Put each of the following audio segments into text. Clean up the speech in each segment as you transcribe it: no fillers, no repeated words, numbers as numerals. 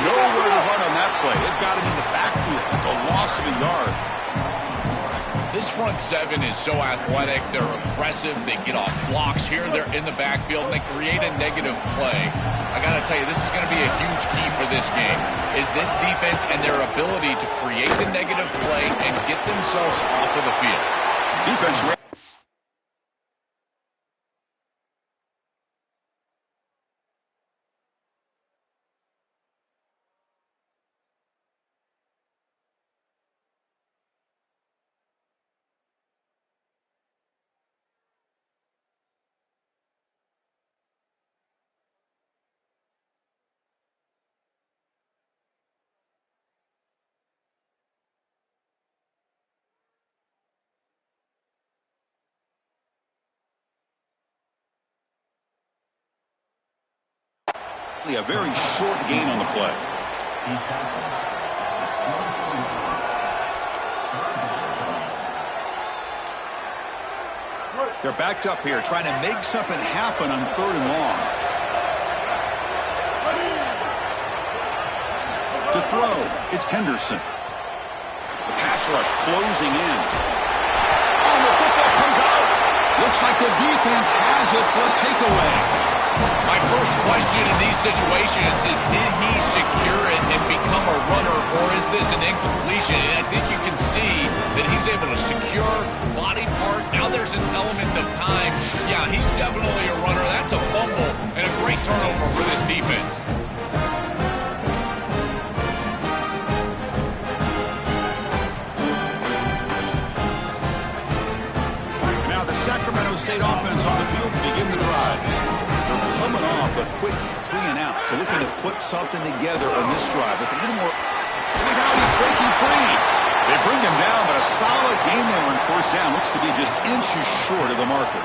Nowhere to run on that play. They've got him in the backfield. That's a loss of a yard. This front seven is so athletic. They're aggressive. They get off blocks here. They're in the backfield, and they create a negative play. I got to tell you, this is going to be a huge key for this game, is this defense and their ability to create the negative play and get themselves off of the field. Defense ready. A very short gain on the play. They're backed up here, trying to make something happen on 3rd and long. To throw, it's Henderson. The pass rush closing in. Oh, the football comes out. Looks like the defense has it for a takeaway. My first question in these situations is, did he secure it and become a runner, or is this an incompletion? And I think you can see that he's able to secure body part. Now there's an element of time. Yeah, he's definitely a runner. That's a fumble and a great turnover for this defense. Now the Sacramento State offense on the field to begin the drive. Coming off a quick 3 and out, so looking to put something together on this drive with a little more. Look how he's breaking free. They bring him down, but a solid game there on 1st down. Looks to be just inches short of the marker.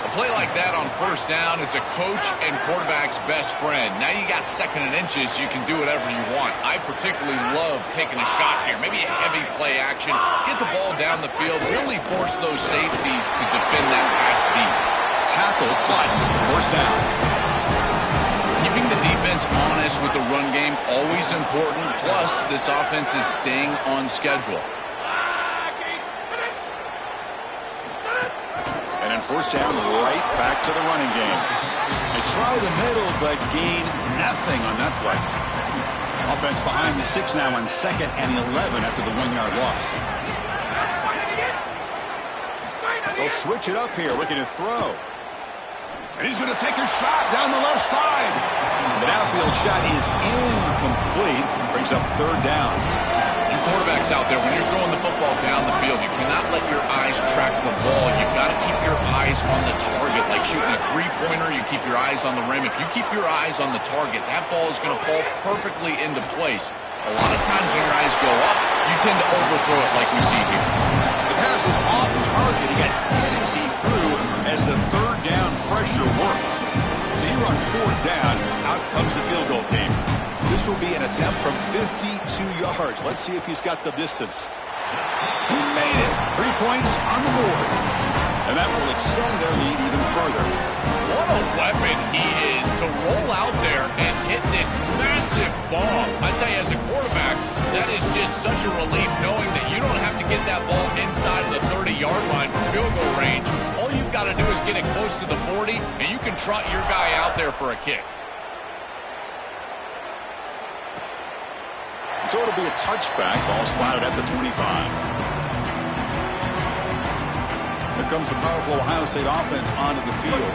A play like that on 1st down is a coach and quarterback's best friend. Now you got 2nd and inches, you can do whatever you want. I particularly love taking a shot here, maybe a heavy play action, get the ball down the field, really force those safeties to defend that pass deep. Tackle, but 1st down. Keeping the defense honest with the run game, always important. Plus, this offense is staying on schedule. And then 1st down, right back to the running game. They try the middle, but gain nothing on that play. Offense behind the 6 now on 2nd and 11 after the 1-yard loss. They'll switch it up here, looking to throw. And he's going to take a shot down the left side. The downfield shot is incomplete. Brings up 3rd down. You quarterbacks out there, when you're throwing the football down the field, you cannot let your eyes track the ball. You've got to keep your eyes on the target. Like shooting a 3-pointer, you keep your eyes on the rim. If you keep your eyes on the target, that ball is going to fall perfectly into place. A lot of times when your eyes go up, you tend to overthrow it like we see here. The pass is off target. He got hit as he threw as the 3rd down pressure worked. So he run 4th down. Out comes the field goal team. This will be an attempt from 52 yards. Let's see if he's got the distance. He made it. 3 points on the board. And that will extend their lead even further. What a weapon he is to roll out there and hit this massive bomb. I tell you, as a quarterback, that is just such a relief knowing that you don't have to get that ball inside the 30-yard line for field goal range. All you've got to do is get it close to the 40, and you can trot your guy out there for a kick. So it'll be a touchback. Ball spotted at the 25. Here comes the powerful Ohio State offense onto the field.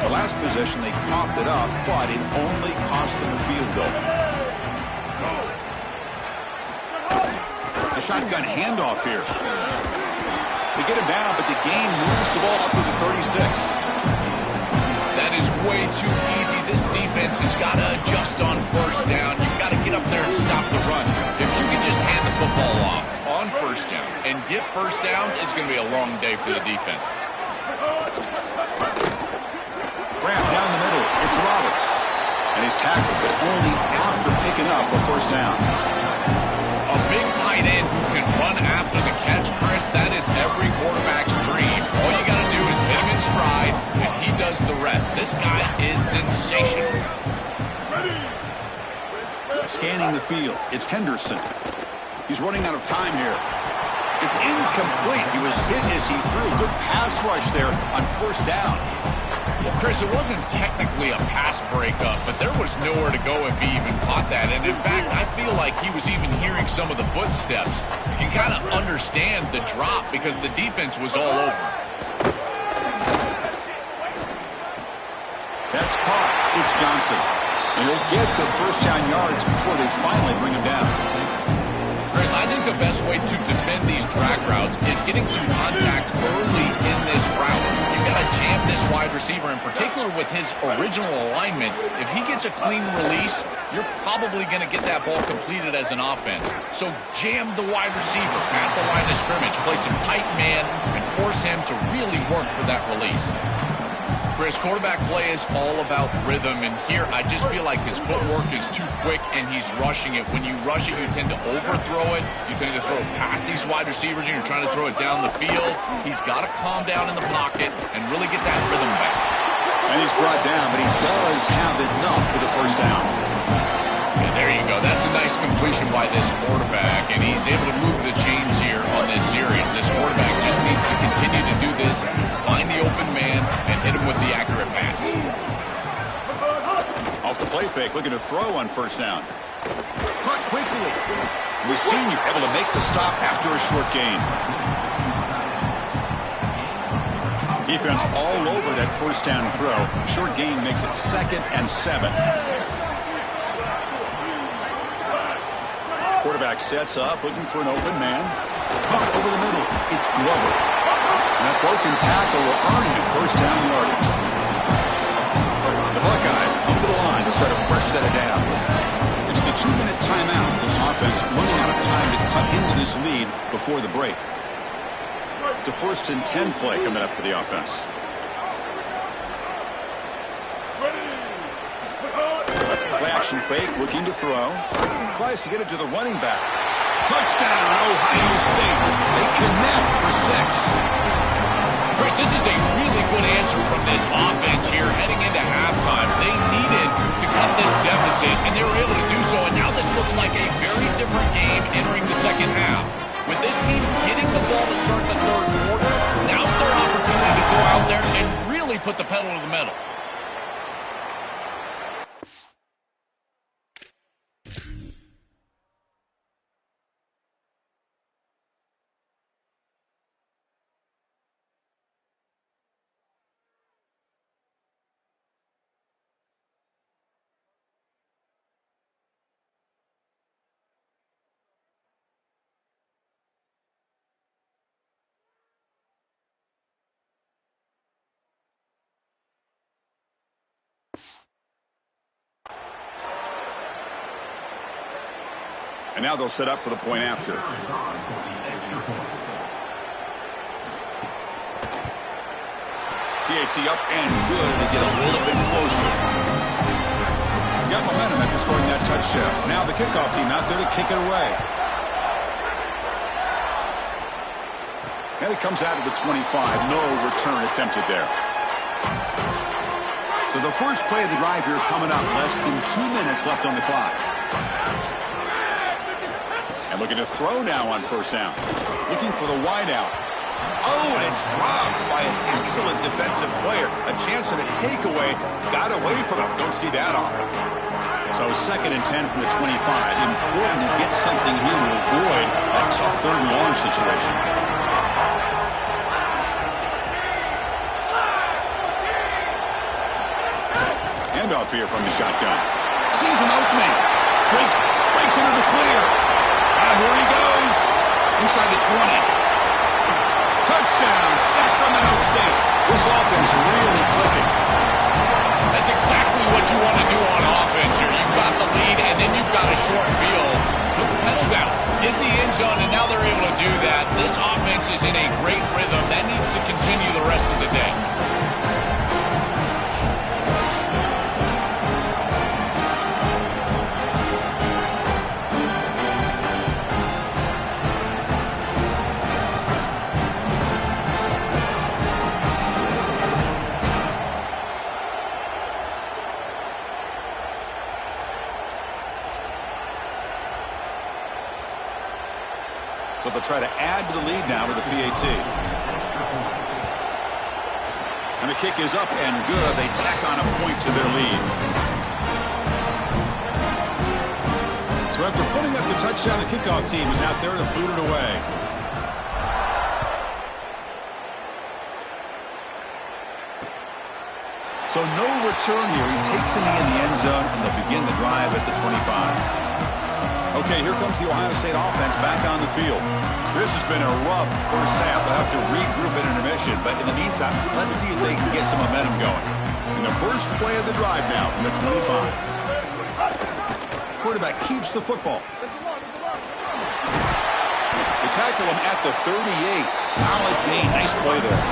The last possession, they coughed it up, but it only cost them a field goal. The shotgun handoff here. They get him down, but the gain moves the ball up to the 36. That is way too easy. This defense has got to adjust on 1st down. You've got to get up there and stop the run. If you can just hand the football off on 1st down and get 1st downs, it's going to be a long day for the defense. Graham down the middle. It's Roberts. And he's tackled, but only after picking up a 1st down. A big tight end who can run after the catch, Chris, that is every quarterback's dream. All you got to do is hit him in stride, and he does the rest. This guy is sensational. Scanning the field, it's Henderson. He's running out of time here. It's incomplete. He was hit as he threw. Good pass rush there on first down. Well, Chris, it wasn't technically a pass breakup, but there was nowhere to go if he even caught that. And in fact, I feel like he was even hearing some of the footsteps. You can kind of understand the drop because the defense was all over. That's caught. It's Johnson. And he'll get the first down yards before they finally bring him down. Chris, I think the best way to defend these drag routes is getting some contact early in this route. You've got to jam this wide receiver, in particular with his original alignment. If he gets a clean release, you're probably going to get that ball completed as an offense. So jam the wide receiver at the line of scrimmage, play some tight man, and force him to really work for that release. Chris, quarterback play is all about rhythm, and here I just feel like his footwork is too quick and he's rushing it. When you rush it, you tend to overthrow it. You tend to throw it past these wide receivers, and you're trying to throw it down the field. He's got to calm down in the pocket and really get that rhythm back. And he's brought down, but he does have enough for the first down. And there you go. That's a nice completion by this quarterback, and he's able to move the chains here on this series. This quarterback just needs to continue to do this, find the open man, and hit him with the accurate pass. Off the play fake, looking to throw on first down. Caught quickly. The senior able to make the stop after a short gain. Defense all over that first down throw. Short gain makes it 2nd and 7. Quarterback sets up, looking for an open man. Pump over the middle. It's Glover. And that broken tackle will earn him first down yardage. The Buckeyes come to the line to start a fresh set of downs. It's the 2-minute timeout. This offense running out of time to cut into this lead before the break. It's a 1st and 10 play coming up for the offense. Play action fake, looking to throw. Tries to get it to the running back. Touchdown, Ohio State. They connect for 6. Chris, this is a really good answer from this offense here heading into halftime. They needed to cut this deficit, and they were able to do so. And now this looks like a very different game entering the second half. With this team getting the ball to start the third quarter, now's their opportunity to go out there and really put the pedal to the metal. And now they'll set up for the point after. PAT up and good to get a little bit closer. Got momentum after scoring that touchdown. Now the kickoff team out there to kick it away. And it comes out of the 25. No return attempted there. So the first play of the drive here coming up. Less than 2 minutes left on the clock. And looking to throw now on first down. Looking for the wideout. Oh, and it's dropped by an excellent defensive player. A chance at a takeaway. Got away from him. Don't see that often. So 2nd and 10 from the 25. Important to get something here to avoid a tough 3rd and long situation. Handoff here from the shotgun. Sees an opening. Breaks into the clear. And here he goes. Inside the 20. Touchdown, Sacramento State. This offense really clicking. That's exactly what you want to do on offense here. You've got the lead, and then you've got a short field. Put the pedal down, hit the end zone, and now they're able to do that. This offense is in a great rhythm. That needs to continue the rest of the day. So they'll try to add to the lead now with the PAT. And the kick is up and good. They tack on a point to their lead. So after putting up the touchdown, the kickoff team is out there to boot it away. So no return here. He takes it in the end zone, and they'll begin the drive at the 25. Okay, here comes the Ohio State offense back on the field. This has been a rough first half. They'll have to regroup at intermission, but in the meantime, let's see if they can get some momentum going. In the first play of the drive now from the 25. Quarterback keeps the football. They tackle him at the 38. Solid gain. Nice play there.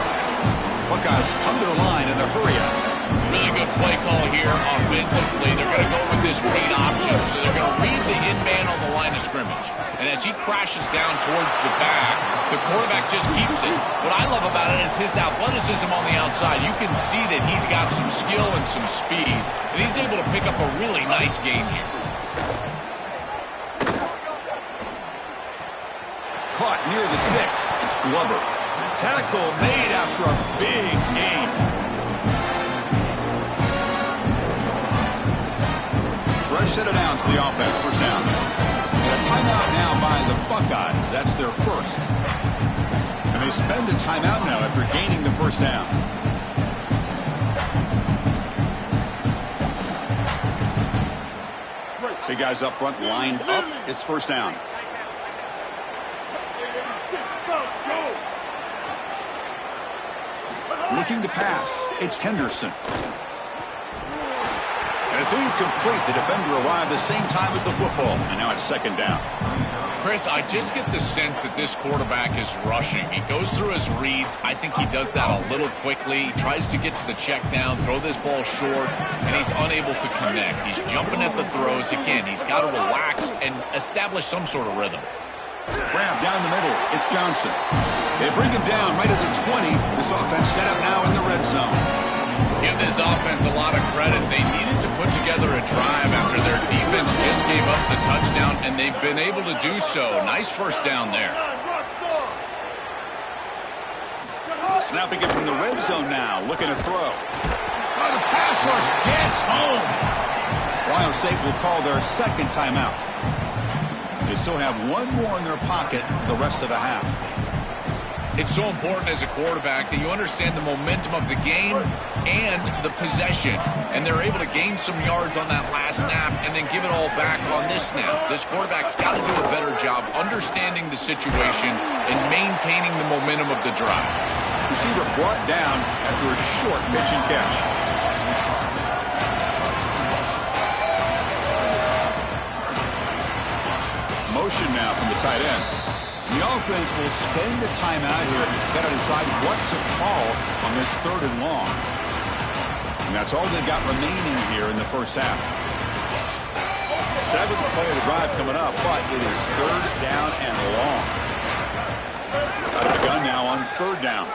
Buckeyes come to the line and they're hurrying. Really good play call here offensively. They're going to go with this read option, so they're going to read the in man on the line of scrimmage. And as he crashes down towards the back, the quarterback just keeps it. What I love about it is his athleticism on the outside. You can see that he's got some skill and some speed, and he's able to pick up a really nice gain here. Caught near the sticks. It's Glover. Tackle made after a big gain. Fresh set of downs for the offense. First down. And a timeout now by the Buckeyes. That's their first. And they spend a timeout now after gaining the first down. Big guys up front lined up. It's first down. Looking to pass. It's Henderson. And it's incomplete. The defender arrived the same time as the football. And now it's second down. Chris, I just get the sense that this quarterback is rushing. He goes through his reads. I think he does that a little quickly. He tries to get to the check down, throw this ball short, and he's unable to connect. He's jumping at the throws. Again, he's got to relax and establish some sort of rhythm. Grab down the middle. It's Johnson. They bring him down right at the 20. This offense set up now in the red zone. Give this offense a lot of credit. They needed to put together a drive after their defense just gave up the touchdown, and they've been able to do so. Nice first down there. Snapping it from the red zone now. Looking to throw. Oh, the pass rush gets home. Ohio State will call their second timeout. They still have one more in their pocket for the rest of the half. It's so important as a quarterback that you understand the momentum of the game and the possession. And they're able to gain some yards on that last snap and then give it all back on this snap. This quarterback's got to do a better job understanding the situation and maintaining the momentum of the drive. Receiver brought down after a short pitch and catch. Motion now from the tight end. The offense will spend the timeout here. Got to decide what to call on this third and long. And that's all they've got remaining here in the first half. Seventh play of the drive coming up, but it is third down and long. Out of the gun now on third down.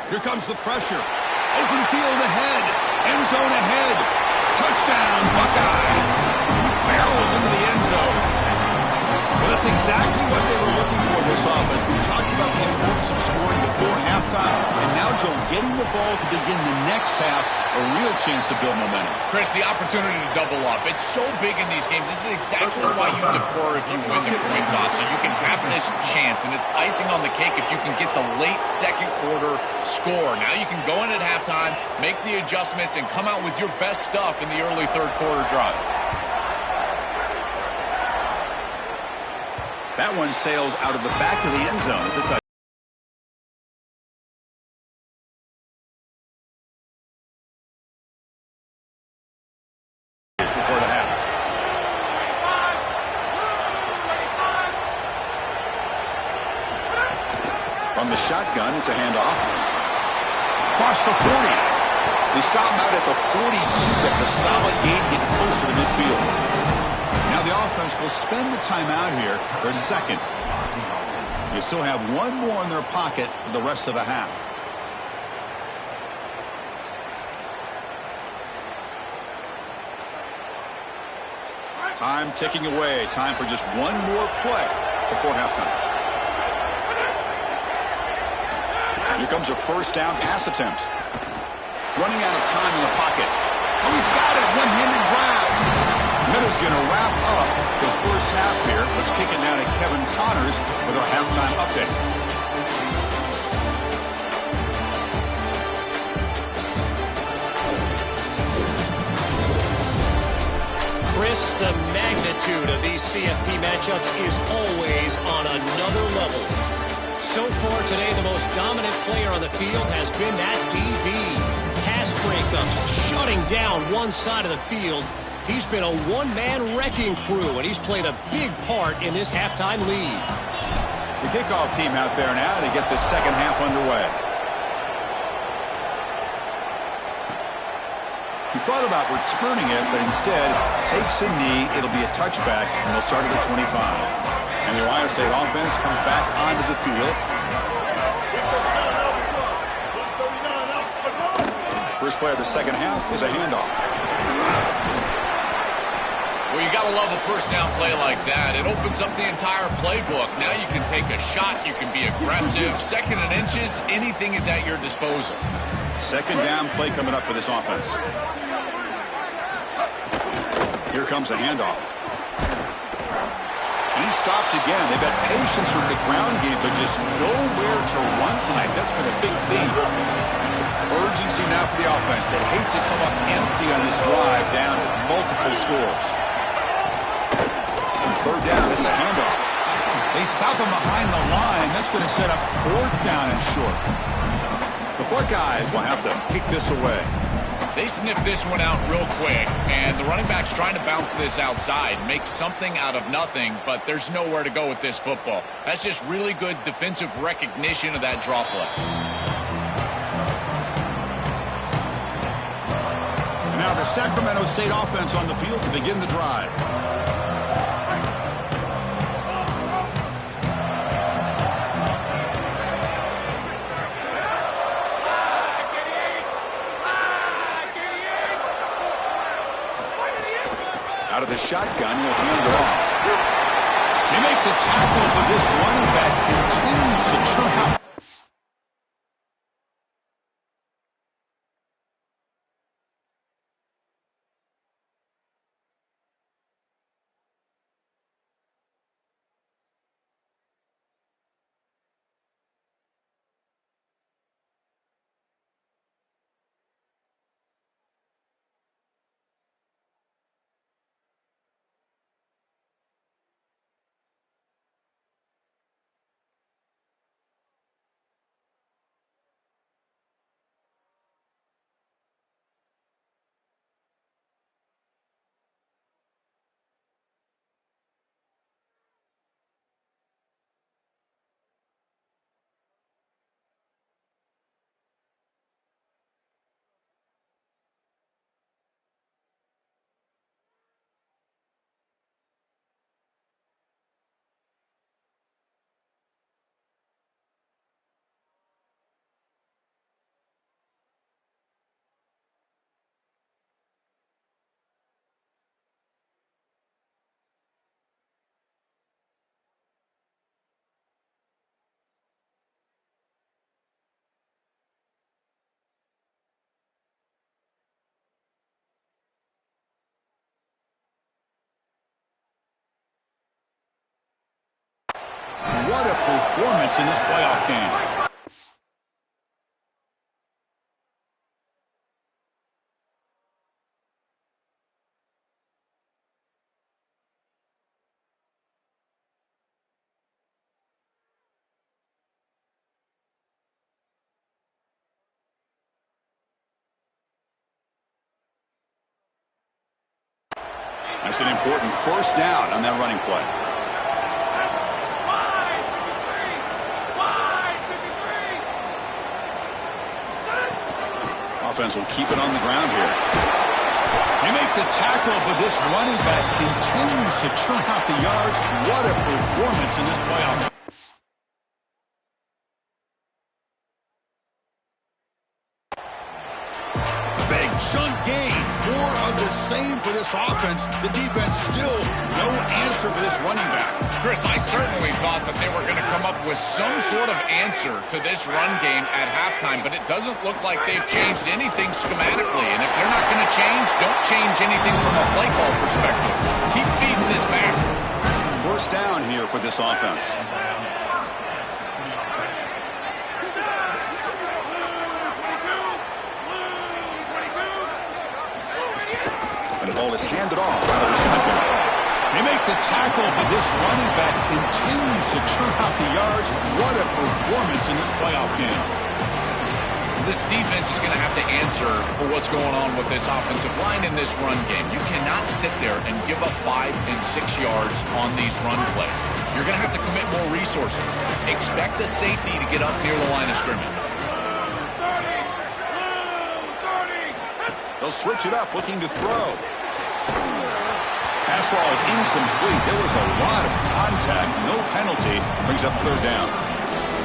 Here comes the pressure. Open field ahead. End zone ahead. Touchdown, Buckeyes. Barrels into the end zone. Well, that's exactly what they were looking for, this offense. We talked about the importance of scoring before halftime, and now, Joe, getting the ball to begin the next half, a real chance to build momentum. Chris, the opportunity to double up. It's so big in these games. This is exactly why you defer if you win the coin toss, so you can have this chance, and it's icing on the cake if you can get the late second quarter score. Now you can go in at halftime, make the adjustments, and come out with your best stuff in the early third quarter drive. That one sails out of the back of the end zone at the touchdown. Before the half. From the shotgun, it's a handoff. Across the 40. They stop him out at the 42. That's a solid gain, getting closer to midfield. Now the offense will spend the timeout here, their second. You still have one more in their pocket for the rest of the half. Time ticking away. Time for just one more play. before halftime. Here comes a first down pass attempt. Running out of time in the pocket. Oh, he's got it. One-handed grab. Minnows going to wrap up the first half here. Let's kick it now to Kevin Connors with our halftime update. Chris, the magnitude of these CFP matchups is always on another level. So far today, the most dominant player on the field has been that DB. Pass breakups, shutting down one side of the field. He's been a one-man wrecking crew, and he's played a big part in this halftime lead. The kickoff team out there now to get the second half underway. He thought about returning it, but instead takes a knee. It'll be a touchback, and they'll start at the 25. And the Ohio State offense comes back onto the field. First play of the second half is a handoff. Well, you got to love a first down play like that. It opens up the entire playbook. Now you can take a shot. You can be aggressive. Second and inches, anything is at your disposal. Second down play coming up for this offense. Here comes a handoff. He stopped again. They've got patience with the ground game, but just nowhere to run tonight. That's been a big theme. Urgency now for the offense. They hate to come up empty on this drive down multiple scores. And third down, it's a handoff. They stop him behind the line. That's going to set up fourth down and short. The Buckeyes will have to kick this away. They sniff this one out real quick, and the running back's trying to bounce this outside, make something out of nothing, but there's nowhere to go with this football. That's just really good defensive recognition of that draw play. And now the Sacramento State offense on the field to begin the drive. Out of the shotgun, will hand it off. They make the tackle, but this running back continues to churn out. What a performance in this playoff game. That's an important first down on that running play. Offense will keep it on the ground here. They make the tackle, but this running back continues to churn out the yards. What a performance in this playoff. Big chunk gain. More of the same for this offense. The defense still no answer for this running back. Chris, I certainly thought that they were going to come up with some sort of answer to this run game at halftime, but it doesn't look like they've changed anything schematically. And if they're not going to change, don't change anything from a play call perspective. Keep feeding this back. First down here for this offense. And the ball is handed off out of the shotgun. They make the tackle, but this running back continues to churn out the yards. What a performance in this playoff game. This defense is going to have to answer for what's going on with this offensive line in this run game. You cannot sit there and give up 5 and 6 yards on these run plays. You're going to have to commit more resources. Expect the safety to get up near the line of scrimmage. They'll switch it up, looking to throw. Pass ball is incomplete. There was a lot of contact. No penalty. Brings up third down.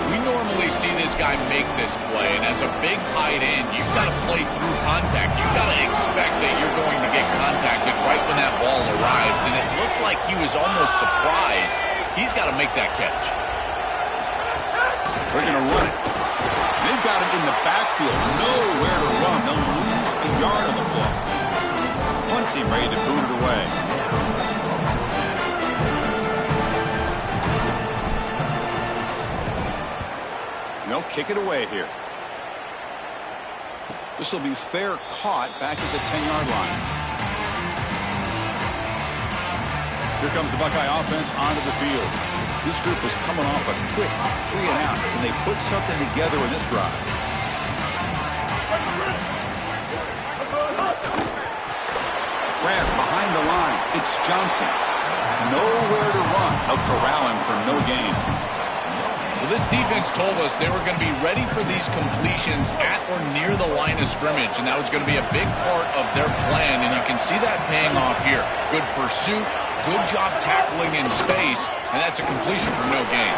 We normally see this guy make this play, and as a big tight end, you've got to play through contact. You've got to expect that you're going to get contacted right when that ball arrives, and it looked like he was almost surprised. He's got to make that catch. They're going to run it. They've got him in the backfield. Nowhere to run. They'll lose a yard on the play. Punt team ready to boot it away. They'll kick it away here. This will be fair caught back at the 10-yard line. Here comes the Buckeye offense onto the field. This group was coming off a quick 3 and out, and they put something together in this drive. Grant behind the line. It's Johnson. Nowhere to run. They'll corral him for no gain. Well, this defense told us they were going to be ready for these completions at or near the line of scrimmage, and that was going to be a big part of their plan, and you can see that paying off here. Good pursuit, good job tackling in space, and that's a completion for no gain.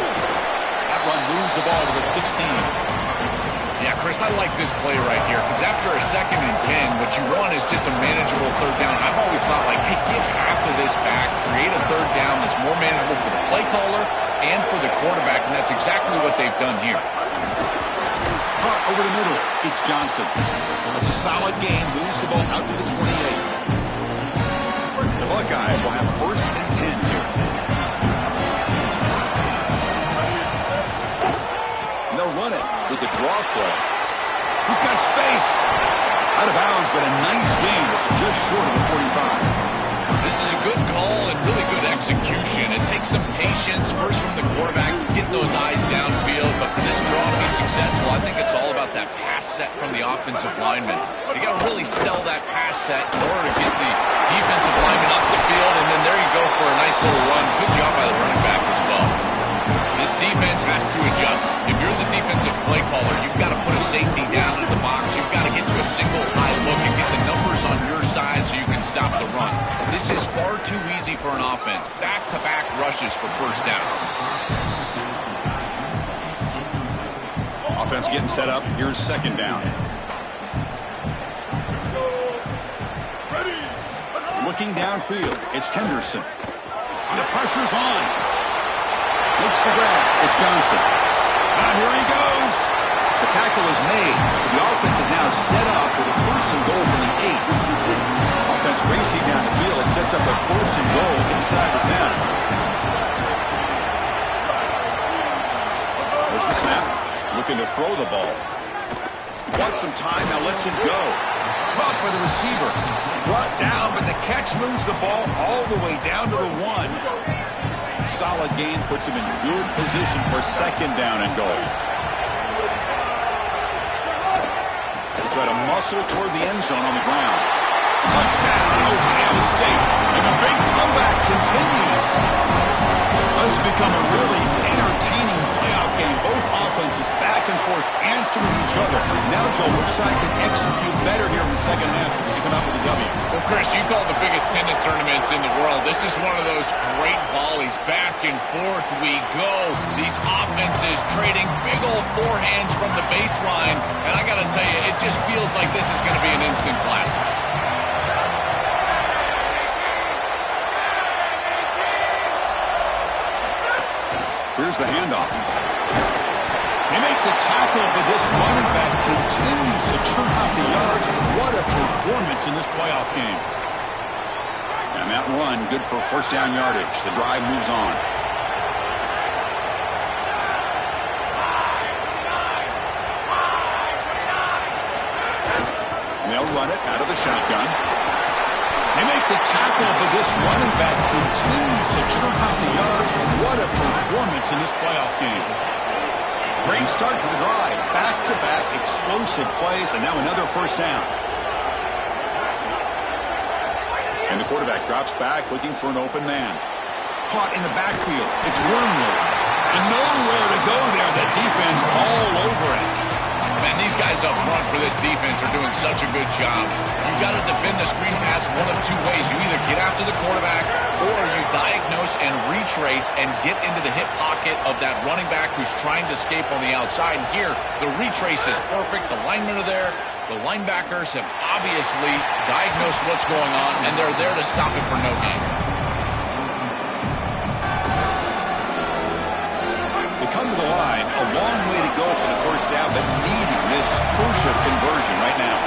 That run moves the ball to the 16. Yeah, Chris, I like this play right here because after a 2nd and 10, what you want is just a manageable third down. I've always thought, like, hey, get half of this back, create a third down that's more manageable for the play caller and for the quarterback, and that's exactly what they've done here. Caught over the middle. It's Johnson. It's a solid game. Moves the ball out to the 28. The Buckeyes will have 1st and 10 here. And they'll run it with the draw play. He's got space. Out of bounds, but a nice game. It's just short of the 45. This is a good call and really good execution. It takes some patience, first from the quarterback, getting those eyes downfield. But for this draw to be successful, I think it's all about that pass set from the offensive lineman. You got to really sell that pass set in order to get the defensive lineman up the field, and then there you go for a nice little run. Good job by the running back as well. This defense has to adjust. If you're the defensive play caller, you've got to put a safety down in the box. You've got to get to a single high look and get the numbers on your side so you can stop the run. This is far too easy for an offense. Back-to-back rushes for first downs. Offense getting set up. Here's 2nd down. Looking downfield. It's Henderson. And the pressure's on. Makes the grab. It's Johnson. Now here he goes. The tackle is made. The offense is now set up with a 1st and goal from the 8. Offense racing down the field. It sets up a 1st and goal inside the 10. There's the snap. Looking to throw the ball. Wants some time. Now lets it go. Caught by the receiver. Brought down, but the catch moves the ball all the way down to the 1. Solid gain puts him in good position for 2nd down and goal. They try to muscle toward the end zone on the ground. Touchdown, Ohio State. And the big comeback continues. This has become a really entertaining playoff game. Both offenses back and forth answering each other. Now, Joe, which side can execute better here in the 2nd half and come out with a W? Well, Chris, you call the biggest tennis tournaments in the world. This is one of those great volleys. Back and forth we go. These offenses trading big old forehands from the baseline. And I got to tell you, it just feels like this is going to be an instant classic. Here's the handoff. They make the tackle, but this running back continues to churn out the yards. What a performance in this playoff game. And that run, good for first down yardage. The drive moves on. And they'll run it out of the shotgun. They make the tackle, but this running back continues to churn out the yards. What a performance in this playoff game. Great start to the drive. Back-to-back explosive plays, and now another first down. And the quarterback drops back, looking for an open man. Caught in the backfield. It's Wormley. And nowhere to go there. The defense all over it. Man, these guys up front for this defense are doing such a good job. You've got to defend the screen pass one of two ways. You either get after the quarterback or you diagnose and retrace and get into the hip pocket of that running back who's trying to escape on the outside. And here, the retrace is perfect. The linemen are there. The linebackers have obviously diagnosed what's going on, and they're there to stop it for no gain. They come to the line, a long way to go for the first down, but needing this crucial conversion right now.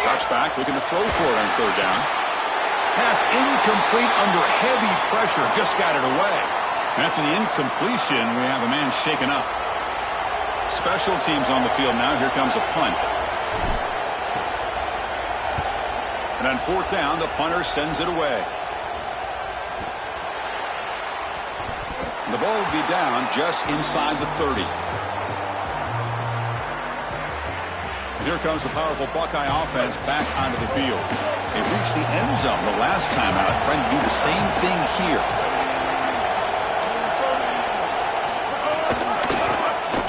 Drops back, looking to throw for it on third down. Pass incomplete under heavy pressure, just got it away. And after the incompletion, we have a man shaken up. Special teams on the field now. Here comes a punt. And on fourth down, the punter sends it away. The ball will be down just inside the 30. And here comes the powerful Buckeye offense back onto the field. They reached the end zone the last time out, trying to do the same thing here.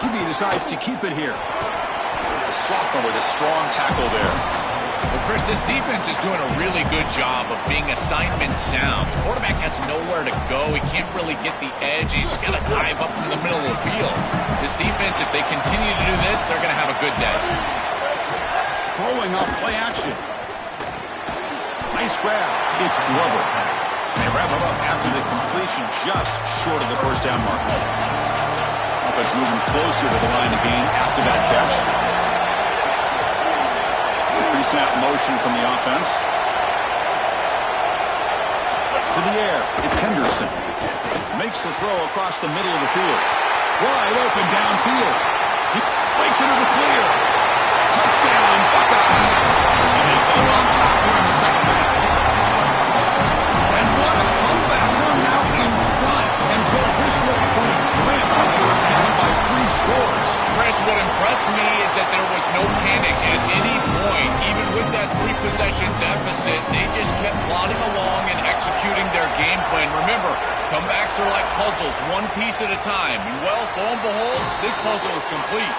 QB decides to keep it here. The sophomore with a strong tackle there. Well, Chris, this defense is doing a really good job of being assignment sound. The quarterback has nowhere to go. He can't really get the edge. He's got to dive up in the middle of the field. This defense, if they continue to do this, they're going to have a good day. Throwing off play action. Nice grab. It's Glover. They wrap it up after the completion, just short of the first down mark. Offense moving closer to the line of gain after that catch. Pre-snap motion from the offense. To the air. It's Henderson. Makes the throw across the middle of the field. Wide open downfield. He breaks into the clear. Touchdown, Buckeyes. And they go on top here in the second half. And what a comeback. They're now in front. And Joe, this looked pretty grim when they were down by 3 scores. Chris, what impressed me is that there was no panic at any point. Even with that 3-possession deficit, they just kept plodding along and executing their game plan. Remember, comebacks are like puzzles, one piece at a time. And well, lo and behold, this puzzle is complete.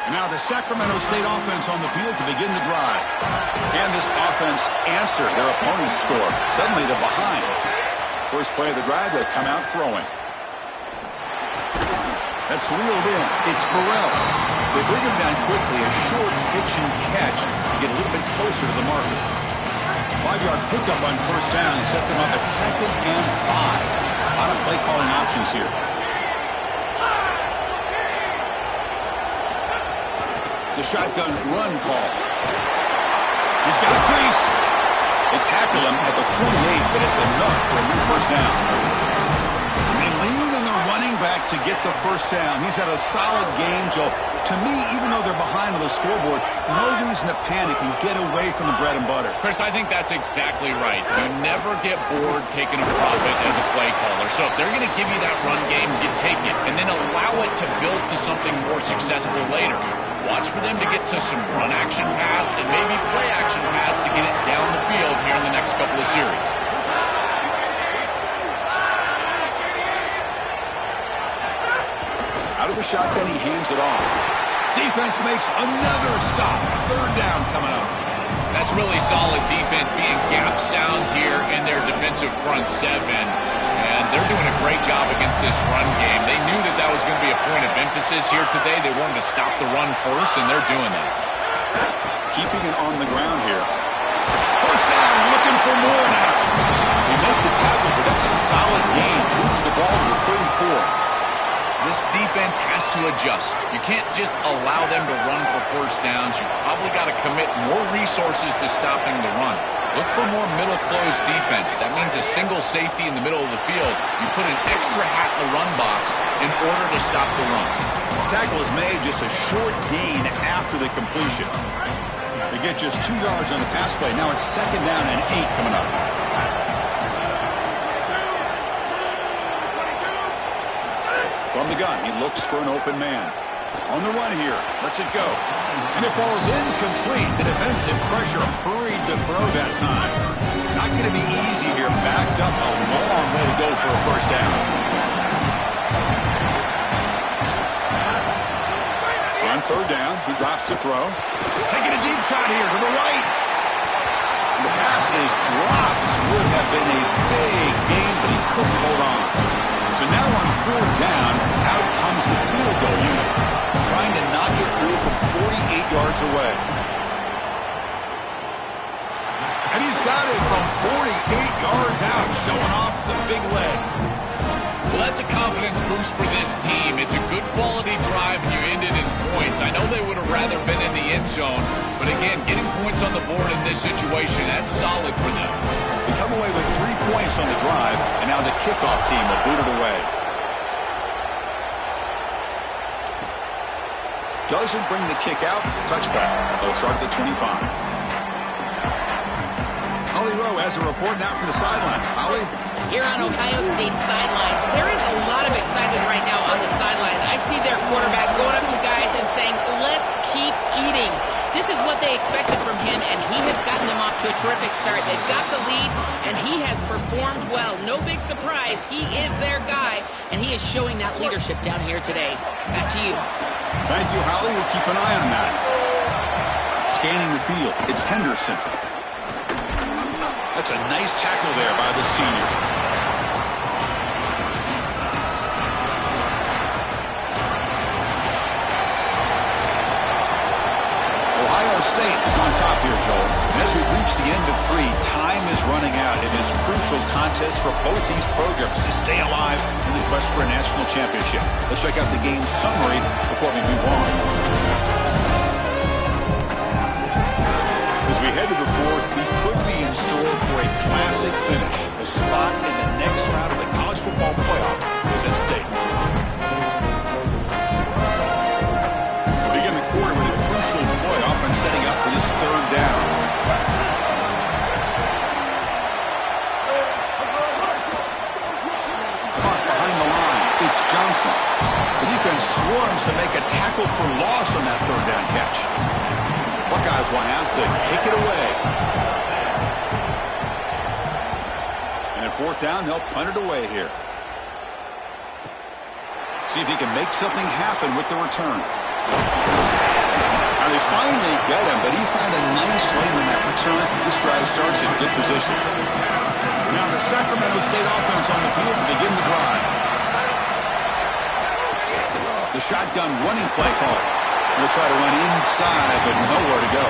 And now the Sacramento State offense on the field to begin the drive. And this offense answered their opponent's score. Suddenly they're behind. First play of the drive, they'll come out throwing. That's reeled in. It's Burrell. They bring him down quickly, a short pitch and catch to get a little bit closer to the marker. 5-yard pickup on first down sets him up at 2nd and 5. A lot of play calling options here. It's a shotgun run call. He's got a crease. They tackle him at the 48, but it's enough for a new first down. And they lean on the running back to get the first down. He's had a solid game, Joe. To me, even though they're behind on the scoreboard, no reason to panic and get away from the bread and butter. Chris, I think that's exactly right. You never get bored taking a profit as a play caller. So if they're going to give you that run game, you take it. And then allow it to build to something more successful later. Watch for them to get to some run action pass and maybe play action pass to get it down the field here in the next couple of series. Out of the shotgun, he hands it off. Defense makes another stop. Third down coming up. That's really solid defense, being gap sound here in their defensive front 7. And they're doing a great job against this run game. They knew that that was going to be a point of emphasis here today. They wanted to stop the run first, and they're doing that. Keeping it on the ground here. First down, look looking for more now. They make the tackle, but that's a solid gain. Moves the ball to the 34. This defense has to adjust. You can't just allow them to run for first downs. You've probably got to commit more resources to stopping the run. Look for more middle close defense. That means a single safety in the middle of the field. You put an extra hat in the run box in order to stop the run. Tackle is made, just a short gain after the completion. They get just 2 yards on the pass play. Now it's 2nd down and 8 coming up. From the gun, he looks for an open man. On the run here, lets it go. And it falls incomplete. The defensive pressure hurried the throw that time. Not going to be easy here. Backed up a long way to go for a first down. On 3rd down, he drops to throw. Taking a deep shot here to the right. And the pass is dropped. Would have been a big gain, but he couldn't hold on. So now on 4th down, out comes the field goal unit, trying to knock it through from 48 yards away. And he's got it from 48 yards out, showing off the big leg. Well, that's a confidence boost for this team. It's a good quality drive, and you ended in points. I know they would have rather been in the end zone, but again, getting points on the board in this situation, that's solid for them. They come away with 3 points on the drive, and now the kickoff team will boot it away. Doesn't bring the kick out. Touchback. They'll start at the 25. Holly Rowe has a report now from the sidelines. Holly? Here on Ohio State's sideline, there is a lot of excitement right now on the sideline. I see their quarterback going up to guys and saying, let's keep eating. This is what they expected from him, and he has gotten them off to a terrific start. They've got the lead, and he has performed well. No big surprise. He is their guy, and he is showing that leadership down here today. Back to you. Thank you, Holly. We'll keep an eye on that. Scanning the field, it's Henderson. That's a nice tackle there by the senior. Ohio State is on top here, Joel. And as we reach the end of 3, time is running out in this crucial contest for both these programs to stay alive in the quest for a national championship. Let's check out the game summary before we move on. As we head to the 4th, we could be in store for a classic finish. A spot in the next round of the college football playoff is at stake. Begin the quarter with a crucial play, often setting up for this 3rd down. Caught behind the line, it's Johnson. The defense swarms to make a tackle for loss on that 3rd down catch. Buckeyes will have to kick it away. And at 4th down, they'll punt it away here. See if he can make something happen with the return. Now they finally get him, but he found a nice lane on that return. This drive starts in good position. Now the Sacramento State offense on the field to begin the drive. The shotgun running play call. We'll try to run inside, but nowhere to go.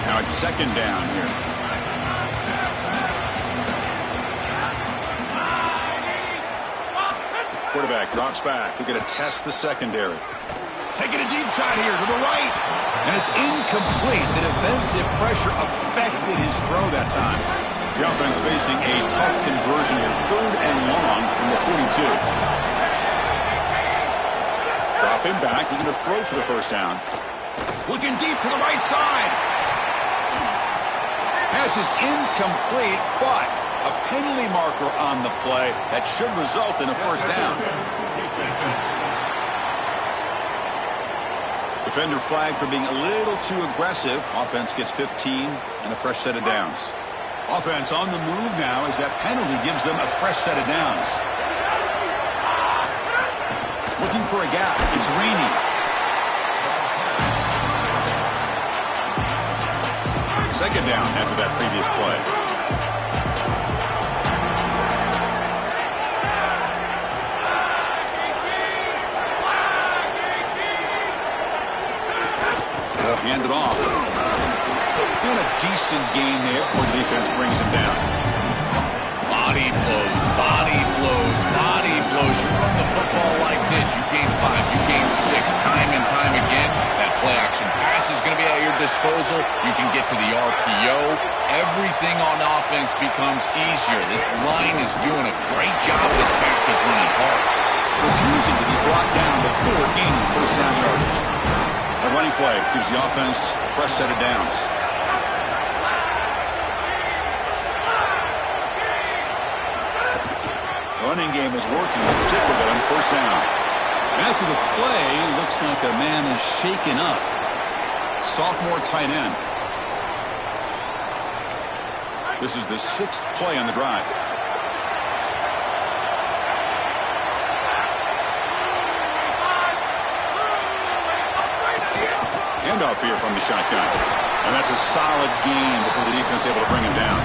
Now it's 2nd down here. Quarterback drops back. We're going to test the secondary. Taking a deep shot here to the right. And it's incomplete. The defensive pressure affected his throw that time. The offense facing a tough conversion here. 3rd and long from the 42. Drop him back. He's going to throw for the first down. Looking deep to the right side. Pass is incomplete, but a penalty marker on the play that should result in a first down. Defender flagged for being a little too aggressive. Offense gets 15 and a fresh set of downs. Offense on the move now as that penalty gives them a fresh set of downs. Looking for a gap. It's Rainey. Second down after that previous play. hand it off. And a decent gain there before the defense brings him down. Body blows, body blows, body blows. You run the football like this, you gain 5, you gain 6, time and time again. That play action pass is going to be at your disposal. You can get to the RPO. Everything on offense becomes easier. This line is doing a great job. This back is running hard. Refusing to be brought down before gaining first down yardage. A running play gives the offense a fresh set of downs. Running game is working. Let's stick with it on first down. After the play, looks like a man is shaken up. Sophomore tight end. This is the 6th play on the drive. Handoff here from the shotgun. And that's a solid gain before the defense able to bring him down.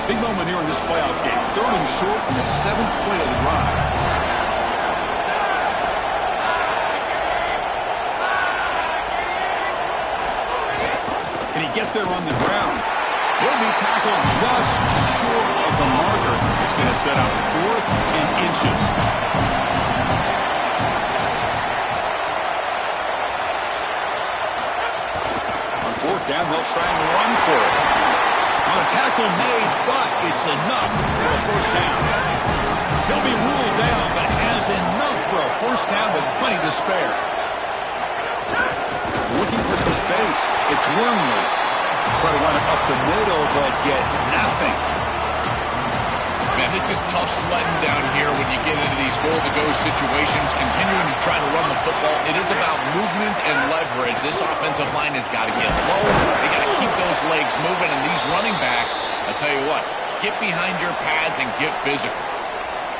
Big moment here in this playoff game. 3rd and short on the 7th play of the drive. Can he get there on the ground? He'll be tackled just short of the marker. It's going to set up 4th and inches. On 4th down, they'll try and run for it. On a tackle made, but it's enough for a first down. He'll be ruled down, but has enough for a first down with plenty to spare. Looking for some space. It's Wormley. Try to run it up the middle, but get nothing. Man, this is tough sledding down here when you get into these goal-to-go situations, continuing to try to run the football. It is about movement and leverage. This offensive line has got to get low. They got to keep those legs moving, and these running backs, I tell you what, get behind your pads and get physical.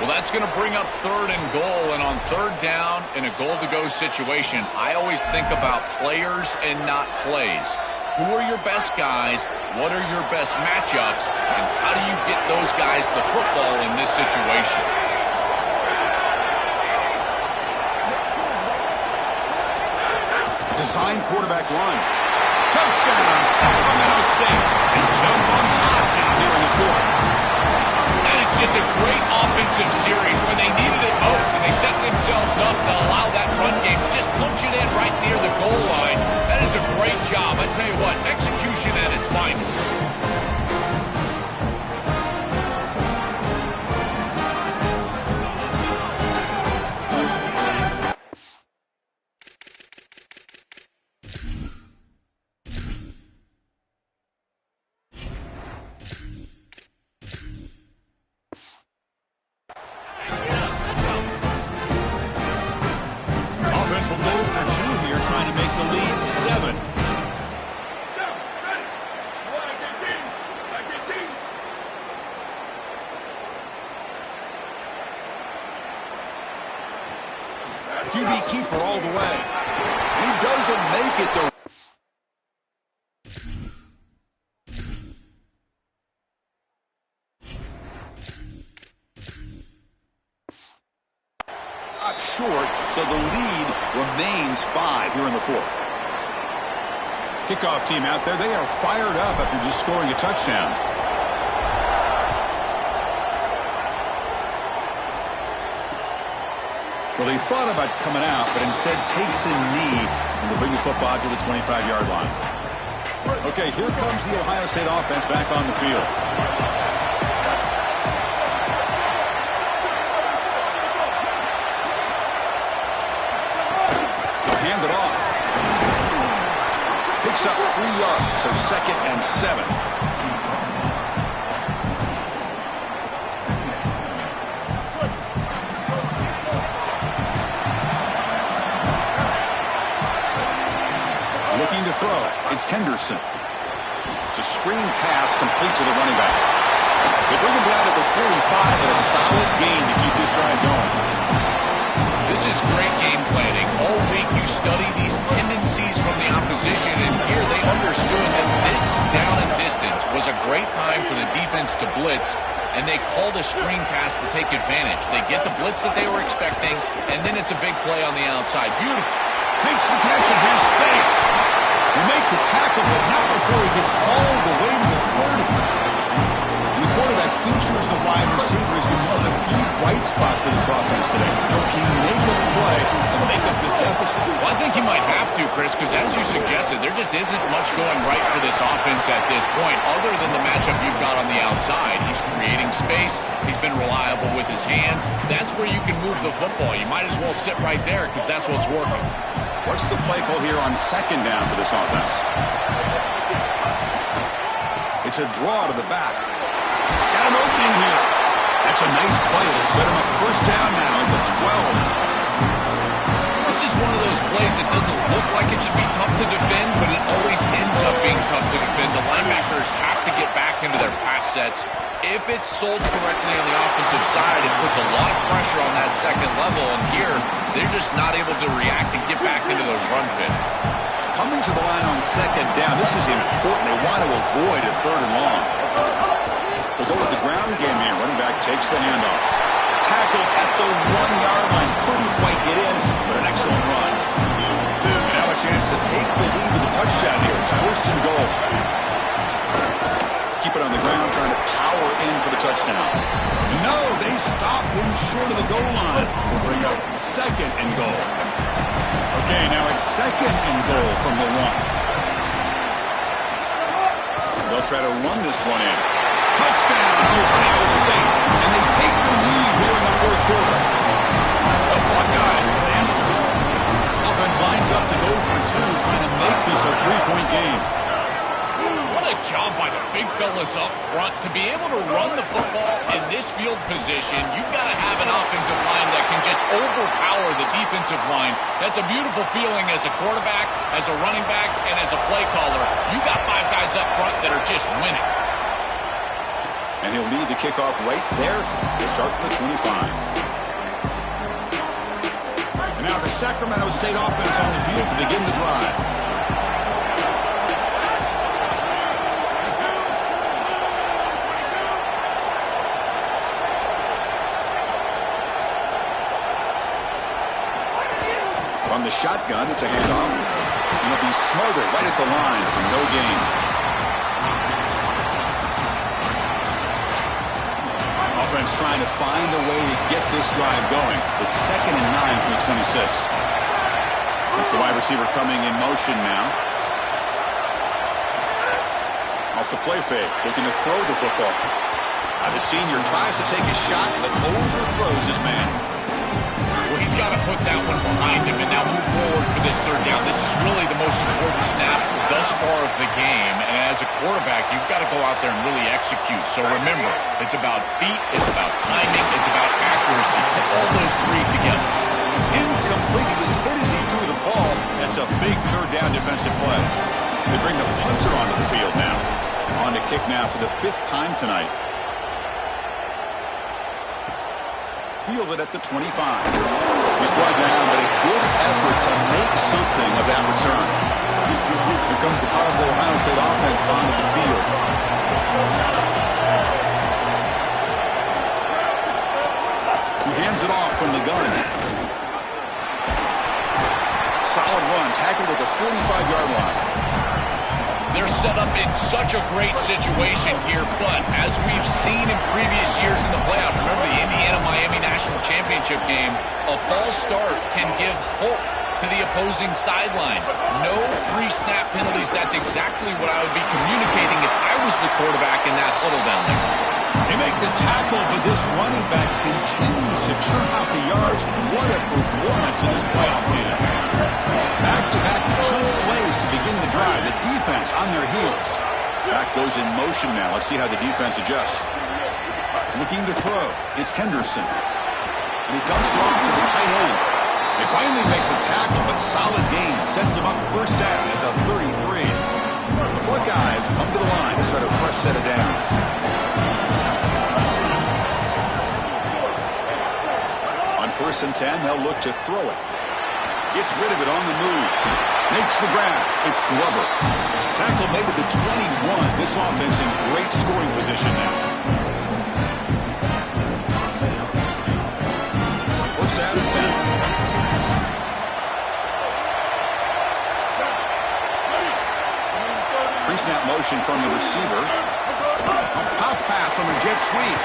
Well, that's going to bring up 3rd and goal, and on 3rd down in a goal-to-go situation, I always think about players and not plays. Who are your best guys? What are your best matchups? And how do you get those guys the football in this situation? Design quarterback run. Touchdown, Sacramento State. And jump on top now here in the 4th. That is just a great offensive series when they needed it most, and they set themselves up to allow that run game to just punch it in right near the goal line. That is a great job. I tell you what, execution at its finest. QB keeper all the way. He doesn't make it though. Not short, so the lead remains 5 here in the 4th. Kickoff team out there, they are fired up after just scoring a touchdown. Well, he thought about coming out, but instead takes a knee and will bring the football to the 25-yard line. Okay, here comes the Ohio State offense back on the field. They'll hand it off. Picks up 3 yards, so 2nd and 7. Looking to throw. It's Henderson. It's a screen pass complete to the running back. They bring him down to the 45 and a solid gain to keep this drive going. This This is great game planning. All week you study these tendencies from the opposition, and here they understood that this down and distance was a great time for the defense to blitz, and they called a screen pass to take advantage. They get the blitz that they were expecting, and then it's a big play on the outside. Beautiful. Makes the catch and has space. You make the tackle, but not before he gets all the way to the 30. The quarterback features the wide receiver has been one of the few bright spots for this offense today. Can he make a play and make up this deficit? Well, I think he might have to, Chris, because as you suggested, there just isn't much going right for this offense at this point, other than the matchup you've got on the outside. He's creating space. He's been reliable with his hands. That's where you can move the football. You might as well sit right there because that's what's working. What's the play call here on second down for this offense? It's a draw to the back. Got an opening here. That's a nice play. It'll set him up first down now at the 12. This is one of those plays that doesn't look like it should be tough to defend, but it always ends up being tough to defend. The linebackers have to get back into their pass sets. If it's sold correctly on the offensive side, it puts a lot of pressure on that second level, and here they're just not able to react and get back into those run fits. Coming to the line on second down, this is important. They want to avoid a third and long. They'll go with the ground game here. Running back takes the handoff. Tackled at the 1-yard line. Couldn't quite get in, but an excellent run. And now a chance to take the lead with a touchdown here. It's first and goal. Keep it on the ground, trying to power in for the touchdown. No, they stop him short of the goal line. We'll bring up second and goal. Okay, now it's second and goal from the 1. They'll try to run this one in. Touchdown, Ohio State. And they take the lead here in the fourth quarter. The Buckeyes advance. Offense lines up to go for two, trying to make this a 3-point game. What a job by the big fellas up front. To be able to run the football in this field position, you've got to have an offensive line that can just overpower the defensive line. That's a beautiful feeling as a quarterback, as a running back, and as a play caller. You got 5 guys up front that are just winning. And he'll lead the kickoff right there. They start from the 25. And now the Sacramento State offense on the field to begin the drive. From the shotgun, it's a handoff. And it'll be smothered right at the line for no gain. Offense trying to find a way to get this drive going. It's second and 9 from the 26. It's the wide receiver coming in motion now. Off the play fake, looking to throw the football. The senior tries to take a shot, but overthrows his man. Well, he's got to put that one behind him and now move forward for this third down. This is really the most important snap thus far of the game. And as a quarterback, you've got to go out there and really execute. So remember, it's about feet, it's about timing, it's about accuracy. Put all those three together. Incomplete. He was hit as he threw the ball. That's a big third down defensive play. They bring the punter onto the field now. On to kick now for the 5th time tonight. Fielded at the 25. He's brought down, but a good effort to make something of that return. Here comes the powerful Ohio State offense onto the field. He hands it off from the gun. Solid run, tackled at the 45-yard line. They're set up in such a great situation here, but as we've seen in previous years in the playoffs, remember the Indiana-Miami National Championship game, a false start can give hope to the opposing sideline. No pre-snap penalties. That's exactly what I would be communicating if I was the quarterback in that huddle down there. They make the tackle, but this running back continues to churn out the yards. What a performance in this playoff game. Back-to-back chunk plays to begin the drive. The defense on their heels. Back goes in motion now. Let's see how the defense adjusts. Looking to throw. It's Henderson. And he dumps it off to the tight end. They finally make the tackle, but solid gain. Sends him up first down at the 33. The Buckeyes come to the line to start a fresh set of downs. On 1st and 10. They'll look to throw it. Gets rid of it on the move. Makes the grab. It's Glover. Tackle made at the 21. This offense in great scoring position now. First down and 10. Pre-snap motion from the receiver. A pop pass on the jet sweep.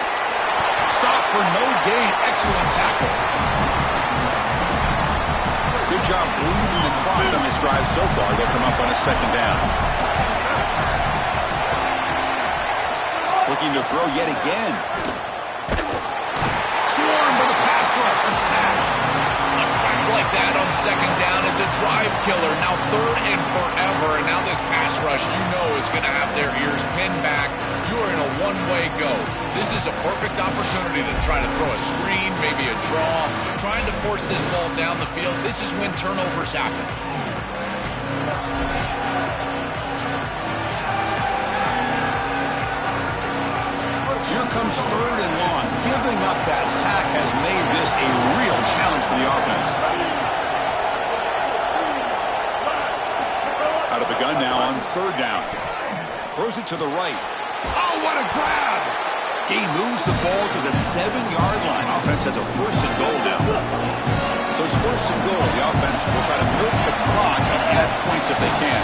Stop for no gain. Excellent tackle. Good job bleeding the clock on this drive so far. They'll come up on a 2nd down. Looking to throw yet again. Swarmed by the pass rush. A sack. A sack like that on 2nd down is a drive killer. Now 3rd and forever. And now this pass rush, you know, is going to have their ears pinned back. You are in a one-way go. This is a perfect opportunity to try to throw a screen, maybe a draw, trying to force this ball down the field. This is when turnovers happen. So here comes 3rd and long. Giving up that sack has made this a real challenge for the offense. Out of the gun now on 3rd down. Throws it to the right. Oh, what a grab! He moves the ball to the 7-yard line. Offense has a 1st and goal now. So it's 1st and goal. The offense will try to milk the clock and add points if they can.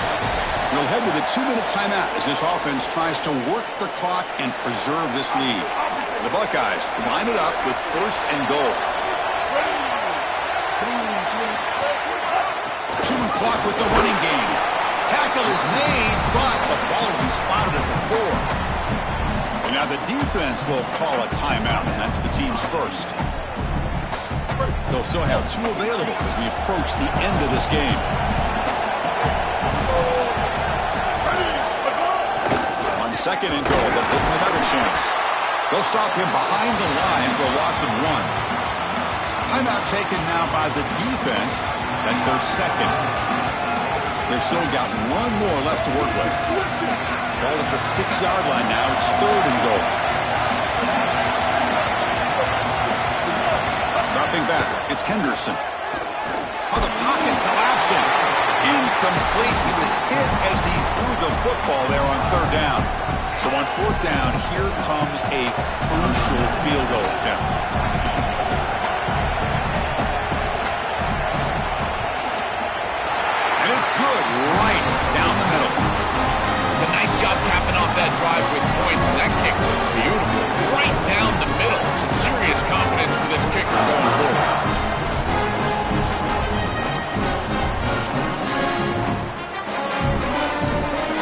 They'll head to the 2-minute timeout as this offense tries to work the clock and preserve this lead. The Buckeyes line it up with 1st and goal. Shooting clock with the running game. Tackle is made, but the ball will be spotted at the 4. And now the defense will call a timeout, and that's the team's first. They'll still have 2 available as we approach the end of this game. On 2nd and goal, they'll give him another chance. They'll stop him behind the line for a loss of 1. Timeout taken now by the defense. That's their 2nd. They've still got 1 more left to work with. Ball at the 6-yard line now. It's 3rd and goal. Dropping back. It's Henderson. Oh, the pocket collapsing. Incomplete. He was hit as he threw the football there on 3rd down. So on 4th down, here comes a crucial field goal attempt. And it's good right down the middle. It's a nice job capping off that drive with points, and that kick was beautiful. Right down the middle. Some serious confidence for this kicker going forward.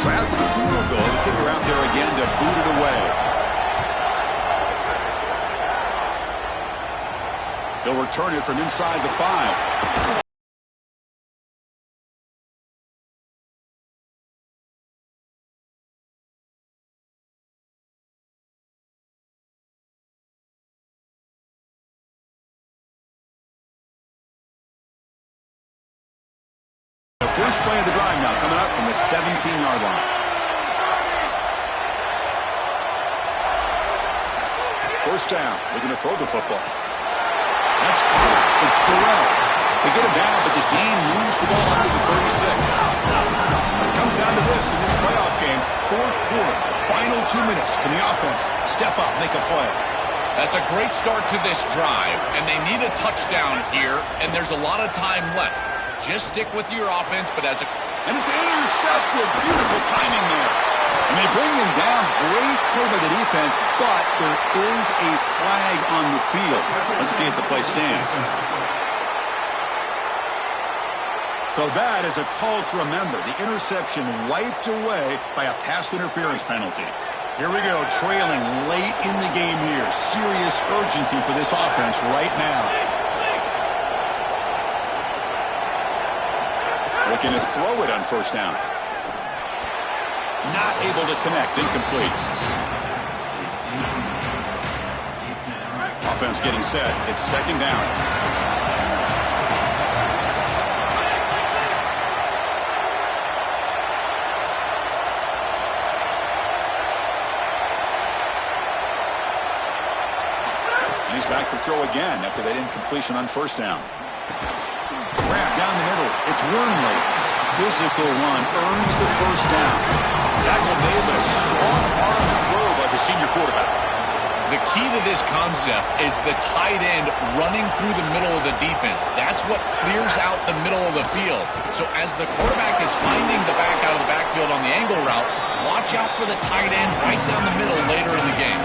So after the field goal, the kicker out there again to boot it away. They'll return it from inside the 5. First play of the drive now coming up from the 17-yard line. First down. Looking to throw the football. That's caught. It's Burrell. They get him down, but the gain moves the ball under the 36. It comes down to this in this playoff game. 4th quarter. Final 2 minutes. Can the offense step up, make a play? That's a great start to this drive, and they need a touchdown here, and there's a lot of time left. Just stick with your offense, but as a... And it's intercepted. Beautiful timing there. And they bring him down. Great play by the defense, but there is a flag on the field. Let's see if the play stands. So that is a call to remember. The interception wiped away by a pass interference penalty. Here we go, trailing late in the game here. Serious urgency for this offense right now. Looking to throw it on 1st down. Not able to connect. Incomplete. Offense getting set. It's 2nd down. And he's back to throw again after that incompletion on first down. Grab down the middle. It's Wormley. Physical one earns the first down. Tackle made, but a strong arm throw by the senior quarterback. The key to this concept is the tight end running through the middle of the defense. That's what clears out the middle of the field. So as the quarterback is finding the back out of the backfield on the angle route, watch out for the tight end right down the middle later in the game.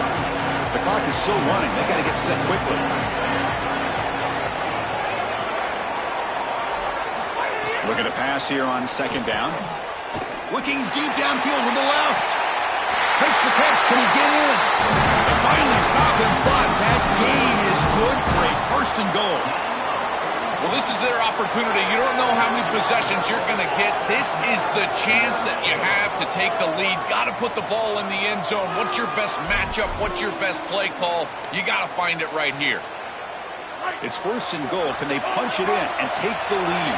The clock is still running. They got to get set quickly. Look at the pass here on second down. Looking deep downfield with the left. Makes the catch. Can he get in? They finally stop him, but that gain is good for a first and goal. Well, this is their opportunity. You don't know how many possessions you're going to get. This is the chance that you have to take the lead. Got to put the ball in the end zone. What's your best matchup? What's your best play call? You got to find it right here. It's first and goal. Can they punch it in and take the lead?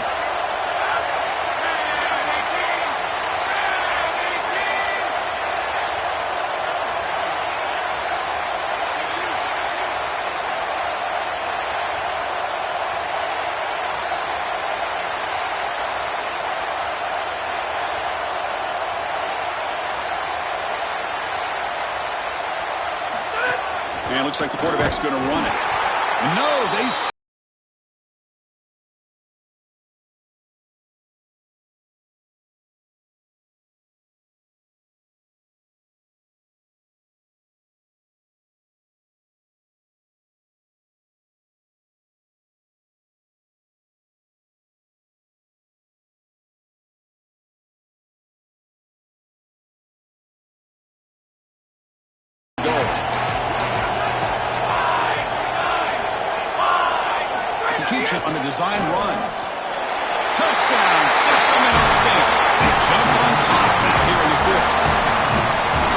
And it looks like the quarterback's going to run it. No, they... Keeps it on the design run. Touchdown, Sacramento State. They jump on top here in the fifth.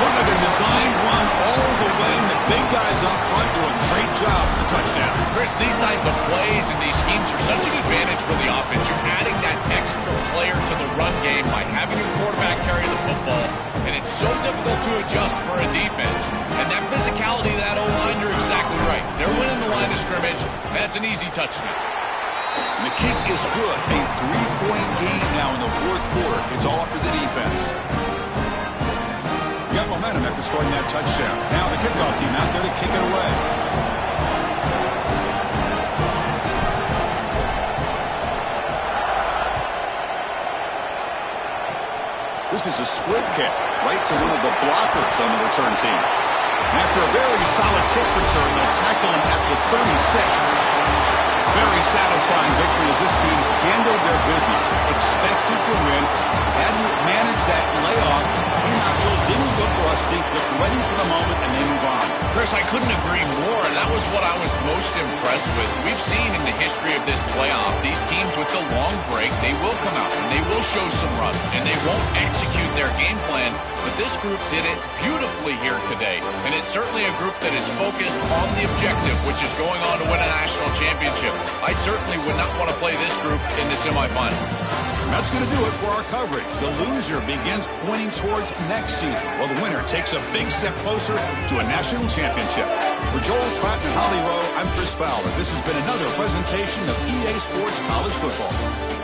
Look at the design run all the way, and the big guys up front do a great job for the touchdown. Chris, these type of plays and these schemes are such an advantage for the offense. You're adding that extra player to the run game by having your quarterback carry the football, and it's so difficult to adjust for a defense. And that physicality of that O-line, you're exactly right. They're winning the line of scrimmage. That's an easy touchdown. And the kick is good. A 3-point game now in the fourth quarter. It's all up to the defense. Got momentum after scoring that touchdown. Now the kickoff team out there to kick it away. This is a squib kick right to one of the blockers on the return team. After a very solid kick return, they'll tackle him at the 36. Very satisfying victory as this team handled their business. Expected to win. Had to manage that layoff. Joel didn't look rusty, looked ready for the moment, and they move on. Chris, I couldn't agree more, and that was what I was most impressed with. We've seen in the history of this playoff, these teams with the long break, they will come out, and they will show some rust, and they won't execute their game plan, but this group did it beautifully here today, and it's certainly a group that is focused on the objective, which is going on to win a national championship. I certainly would not want to play this group in the semifinal. That's going to do it for our coverage. The loser begins pointing towards next season, while the winner takes a big step closer to a national championship. For Joel Pratt and Holly Rowe, I'm Chris Fowler. This has been another presentation of EA Sports College Football.